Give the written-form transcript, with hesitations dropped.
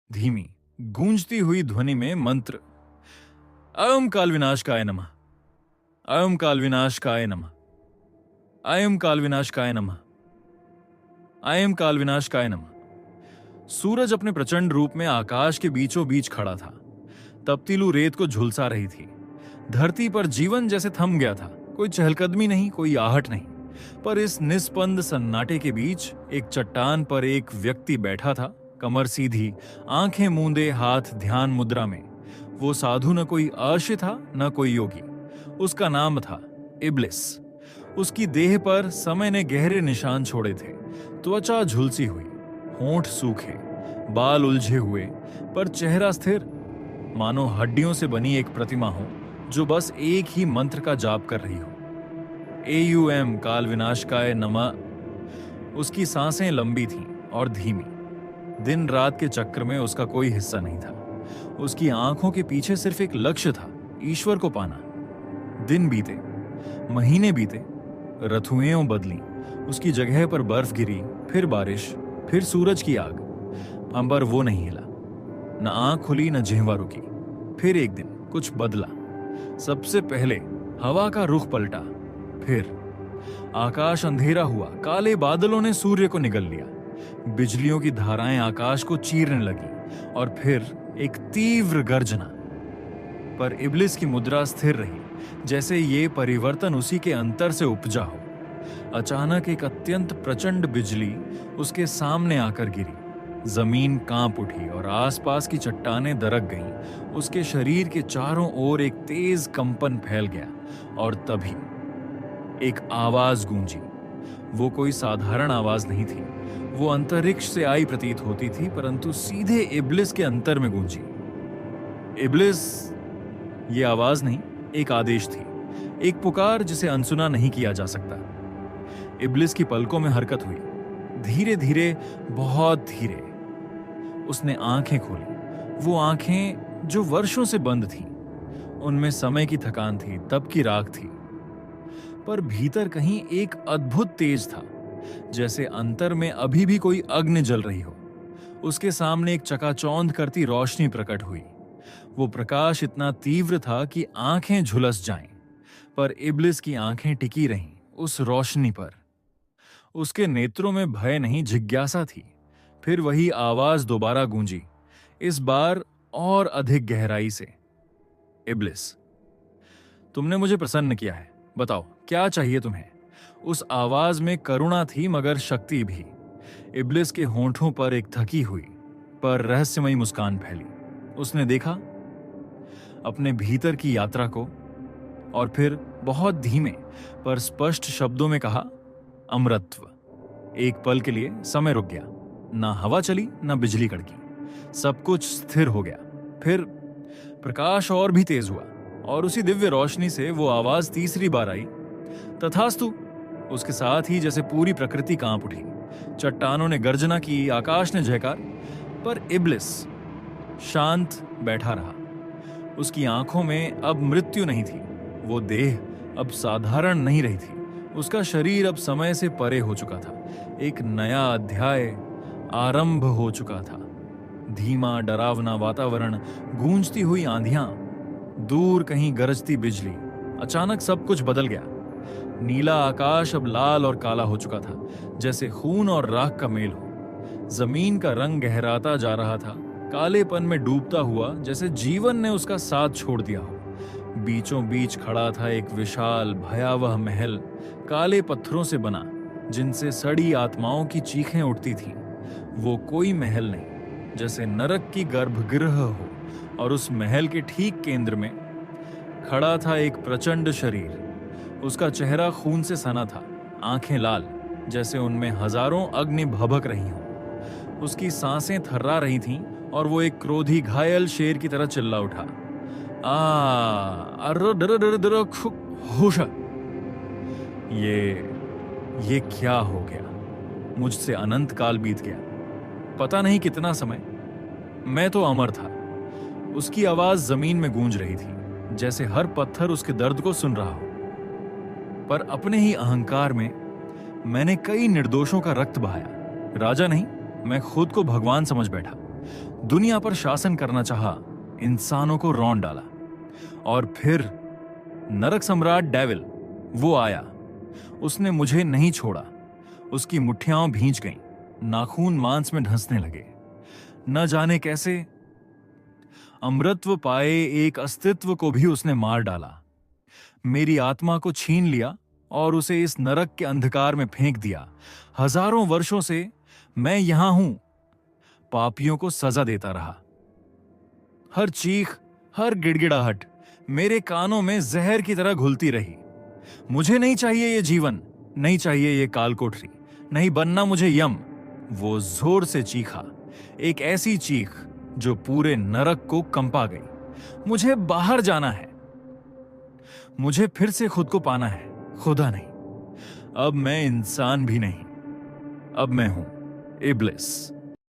धीमी गूंजती हुई ध्वनि में मंत्र। अयं काल विनाशकाय नमः, अयं काल विनाशकाय नमः, अयं काल विनाशकाय नमः, अयं काल विनाशकाय नमः। सूरज अपने प्रचंड रूप में आकाश के बीचों बीच खड़ा था। तपतीलू रेत को झुलसा रही थी। धरती पर जीवन जैसे थम गया था। कोई चहलकदमी नहीं, कोई आहट नहीं। पर इस निस्पंद सन्नाटे के बीच एक चट्टान पर एक व्यक्ति बैठा था, कमर सीधी, आंखें मूंदे, हाथ ध्यान मुद्रा में। वो साधु न कोई अर्षि था न कोई योगी। उसका नाम था इब्लिस। उसकी देह पर समय ने गहरे निशान छोड़े थे। त्वचा झुलसी हुई, होंठ सूखे, बाल उलझे हुए, पर चेहरा स्थिर, मानो हड्डियों से बनी एक प्रतिमा हो जो बस एक ही मंत्र का जाप कर रही हो। AUM काल विनाशकाय नमः। उसकी सांसें लंबी थीं और धीमी। दिन रात के चक्र में उसका कोई हिस्सा नहीं था। उसकी आंखों के पीछे सिर्फ एक लक्ष्य था, ईश्वर को पाना। दिन बीते, महीने बीते, ऋतुएं बदली। उसकी जगह पर बर्फ गिरी, फिर बारिश, फिर सूरज की आग। अंबर वो नहीं हिला, न आंख खुली न जिह्वा रुकी। फिर एक दिन कुछ बदला। सबसे पहले हवा का रुख पलटा, फिर आकाश अंधेरा हुआ। काले बादलों ने सूर्य को निगल लिया। बिजलियों की धाराएं आकाश को चीरने लगी और फिर एक तीव्र गर्जना। पर इब्लिस की मुद्रा स्थिर रही, जैसे ये परिवर्तन उसी के अंतर से उपजा हो। अचानक एक अत्यंत प्रचंड बिजली उसके सामने आकर गिरी। जमीन कांप उठी और आसपास की चट्टानें दरक गईं। उसके शरीर के चारों ओर एक तेज कंपन फैल गया और तभी एक आवाज गूंजी। वो कोई साधारण आवाज नहीं थी। वो अंतरिक्ष से आई प्रतीत होती थी, परंतु सीधे इब्लिस के अंतर में गूंजी। इब्लिस, ये आवाज नहीं, एक आदेश थी, एक पुकार जिसे अनसुना नहीं किया जा सकता। इब्लिस की पलकों में हरकत हुई। धीरे धीरे, बहुत धीरे उसने आंखें खोली। वो आंखें जो वर्षों से बंद थीं। उनमें समय की थकान थी, तप की राख थी, पर भीतर कहीं एक अद्भुत तेज था, जैसे अंतर में अभी भी कोई अग्नि जल रही हो। उसके सामने एक चकाचौंध करती रोशनी प्रकट हुई। वो प्रकाश इतना तीव्र था कि आंखें झुलस जाएं, पर इब्लिस की आंखें टिकी रहीं उस रोशनी पर। उसके नेत्रों में भय नहीं, जिज्ञासा थी। फिर वही आवाज दोबारा गूंजी, इस बार और अधिक गहराई से। इब्लिस, तुमने मुझे प्रसन्न किया है, बताओ क्या चाहिए तुम्हें? उस आवाज में करुणा थी मगर शक्ति भी। इब्लिस के होंठों पर एक थकी हुई पर रहस्यमयी मुस्कान फैली। उसने देखा अपने भीतर की यात्रा को और फिर बहुत धीमे पर स्पष्ट शब्दों में कहा, अमरत्व। एक पल के लिए समय रुक गया। ना हवा चली, ना बिजली कड़की। सब कुछ स्थिर हो गया। फिर प्रकाश और भी तेज हुआ और उसी दिव्य रोशनी से वो आवाज तीसरी बार आई, तथास्तु। उसके साथ ही जैसे पूरी प्रकृति कांप उठी। चट्टानों ने गर्जना की, आकाश ने जयकार, पर इब्लिस शांत बैठा रहा। उसकी आंखों में अब मृत्यु नहीं थी। वो देह अब साधारण नहीं रही थी। उसका शरीर अब समय से परे हो चुका था। एक नया अध्याय आरंभ हो चुका था। धीमा डरावना वातावरण, गूंजती हुई आंधियां, दूर कहीं गरजती बिजली। अचानक सब कुछ बदल गया। नीला आकाश अब लाल और काला हो चुका था, जैसे खून और राख का मेल हो। जमीन का रंग गहराता जा रहा था, कालेपन में डूबता हुआ, जैसे जीवन ने उसका साथ छोड़ दिया हो। बीचों बीच खड़ा था एक विशाल भयावह महल, काले पत्थरों से बना, जिनसे सड़ी आत्माओं की चीखें उठती थीं। वो कोई महल नहीं, जैसे नरक की गर्भगृह हो, और उस महल के ठीक केंद्र में खड़ा था एक प्रचंड शरीर। उसका चेहरा खून से सना था, आंखें लाल, जैसे उनमें हजारों अग्नि भभक रही हों। उसकी सांसें थर्रा रही थीं और वो एक क्रोधी घायल शेर की तरह चिल्ला उठा, होश। ये क्या हो गया? मुझसे अनंत काल बीत गया, पता नहीं कितना समय। मैं तो अमर था। उसकी आवाज जमीन में गूंज रही थी, जैसे हर पत्थर उसके दर्द को सुन रहा हो। पर अपने ही अहंकार में मैंने कई निर्दोषों का रक्त बहाया। राजा नहीं, मैं खुद को भगवान समझ बैठा। दुनिया पर शासन करना चाहा, इंसानों को रौंद डाला। और फिर नरक सम्राट डेविल वो आया। उसने मुझे नहीं छोड़ा। उसकी मुट्ठियां भींच गईं, नाखून मांस में धंसने लगे। न जाने कैसे अमृतत्व पाए एक अस्तित्व को भी उसने मार डाला। मेरी आत्मा को छीन लिया और उसे इस नरक के अंधकार में फेंक दिया। हजारों वर्षों से मैं यहां हूं, पापियों को सजा देता रहा। हर चीख, हर गिड़गिड़ाहट मेरे कानों में जहर की तरह घुलती रही। मुझे नहीं चाहिए ये जीवन, नहीं चाहिए ये काल कोठरी, नहीं बनना मुझे यम। वो जोर से चीखा, एक ऐसी चीख जो पूरे नरक को कंपा गई। मुझे बाहर जाना है, मुझे फिर से खुद को पाना है, खुदा नहीं। अब मैं इंसान भी नहीं, अब मैं हूं इब्लिस।